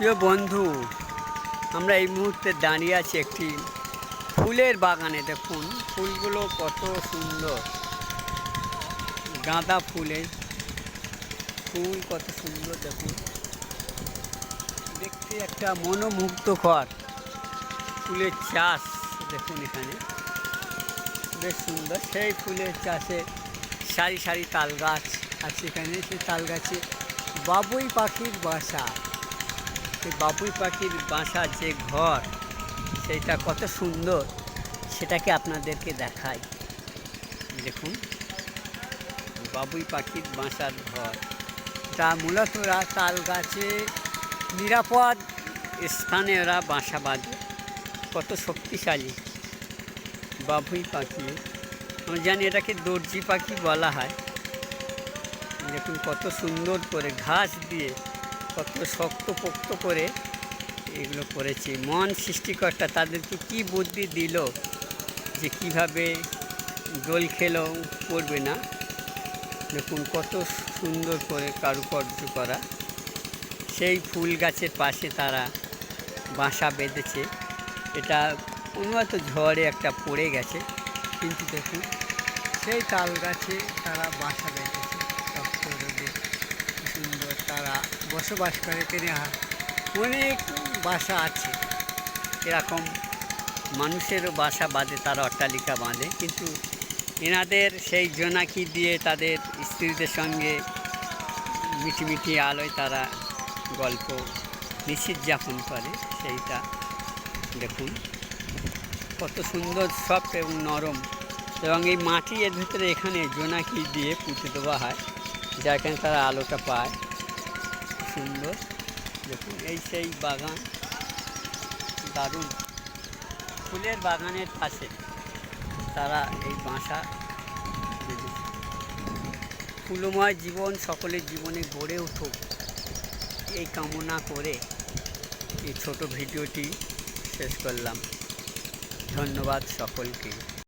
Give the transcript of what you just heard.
প্রিয় বন্ধু, আমরা এই মুহূর্তে দাঁড়িয়ে আছি একটি ফুলের বাগানে। দেখুন ফুলগুলো কত সুন্দর, গাঁদা ফুলের ফুল কত সুন্দর। দেখুন দেখতে একটা মনোমুগ্ধকর ফুলের চাষ। দেখুন এখানে বেশ সুন্দর, সেই ফুলের চাষে সারি সারি তাল গাছ আছে। এখানে সেই তাল গাছে বাবুই পাখির বাসা। সেই বাবুই পাখির বাসার যে ঘর, সেইটা কত সুন্দর, সেটাকে আপনাদেরকে দেখাই। দেখুন বাবুই পাখির বাসার ঘর, তা মূলত ওরা তাল গাছে নিরাপদ স্থানে ওরা বাসা বাঁধে। কত শক্তিশালী বাবুই পাখি। আমরা জানি এটাকে দর্জি পাখি বলা হয়। দেখুন কত সুন্দর করে ঘাস দিয়ে কত শক্তপোক্ত করে এগুলো করেছে। মন সৃষ্টিকর্তা তাদেরকে কি বুদ্ধি দিল যে কিভাবে দোল খেলেও পড়বে না। দেখুন কত সুন্দর করে কারুকার্য করা। সেই ফুল গাছের পাশে তারা বাসা বেঁধেছে। এটা অনুমত ঝড়ে একটা পড়ে গেছে, কিন্তু দেখুন সেই তাল গাছে তারা বাসা বেঁধেছে। শক্ত রোদে সুন্দর তারা বসবাস করে। তিনি অনেক বাসা আছে এরকম, মানুষেরও বাসা বাঁধে, তারা অট্টালিকা বাঁধে, কিন্তু এনাদের সেই জোনাকি দিয়ে তাদের স্ত্রীদের সঙ্গে মিটি মিটি আলোয় তারা গল্প নিশ্চিত যাপন করে। সেইটা দেখুন কত সুন্দর, সফট এবং নরম, এবং এই মাটি এর ভিতরে এখানে জোনাকি দিয়ে পুঁতে দেওয়া হয়, যেখানে তারা আলোটা পায়। সুন্দর দেখুন, এই সেই বাগান, দারুণ ফুলের বাগানের পাশে তারা এই বাসা বেঁধেছে। ফুলময় জীবন সকলের জীবনে গড়ে উঠুক, এই কামনা করে এই ছোট ভিডিওটি শেষ করলাম। ধন্যবাদ সকলকে।